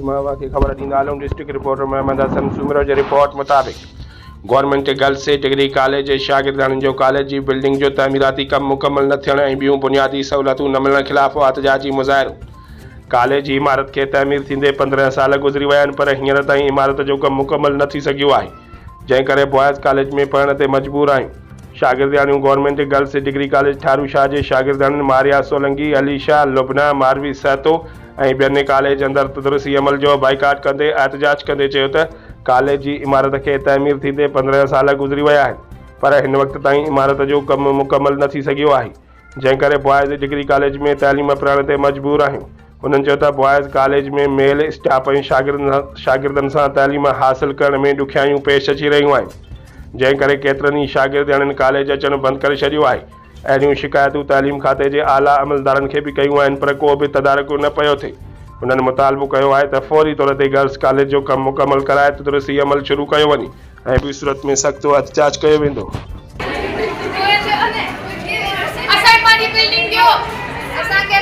महवा की ख़बर ॾींदा आलम डिस्ट्रिक्ट रिपोर्टर मोहम्मद हसन सुमिरो जी रिपोर्ट मुताबिक़ गवर्नमेंट गर्ल्स डिग्री कॉलेज शागिर्दाननि जो कॉलेज जी बिल्डिंग जो तमीराती कम मुकम्मल न थियण ऐं ॿियूं बुनियादी सहूलियतूं न मिलण ख़िलाफ़ एहतजाजी मुज़ाहिरो। कॉलेज जी इमारत खे तमीर थींदे 15 साल गुज़री विया आहिनि, पर हींअर ताईं इमारत जो कमु मुकम्मल न थी सघियो आहे, जंहिं करे बॉयज़ कॉलेज में पढ़ण ते मजबूर आहियूं। शागिर्दानियूं गवर्नमेंट गर्ल्स डिग्री कॉलेज ठारू शाह जे शागिर्दाननि मारिया सोलंगी, अलीशा, लुबना, मारवी सहतो ऐं ॿियनि कॉलेज अंदरि तदरीसी अमल जो बाइकाट कंदे एहतजाज कंदे चयो त कॉलेज जी इमारत खे तमीर थींदे 15 साल गुज़री विया आहिनि, पर हिन वक़्त ताईं इमारत जो कमु मुकम्मल न थी सघियो आहे, जंहिं करे बॉयज़ डिग्री कॉलेज में तइलीम पढ़ण ते मजबूर आहियूं। उन्हनि चयो त बॉयज़ कॉलेज में मेल स्टाफ ऐं शागिर्दनि सां तइलीम हासिल करण में ॾुखियाइयूं पेश अची रहियूं आहिनि, जंहिं करे केतिरनि ई शागिर्दनि कॉलेज अचणु बंदि करे छॾियो आहे। अहिड़ियूं शिकायतूं तइलीम खाते जे आला अमलदारनि खे बि कयूं आहिनि, पर को बि तदारक न पियो थिए। उन्हनि मुतालबो कयो आहे त फौरी तौर ते गर्ल्स कॉलेज जो कमु मुकमल कराए तदरीसी अमल शुरू कयो वञे ऐं ॿी सूरत में सख़्तु एहतजाज कयो वेंदो। असां पंहिंजी बिल्डिंग ॾियो, असांखे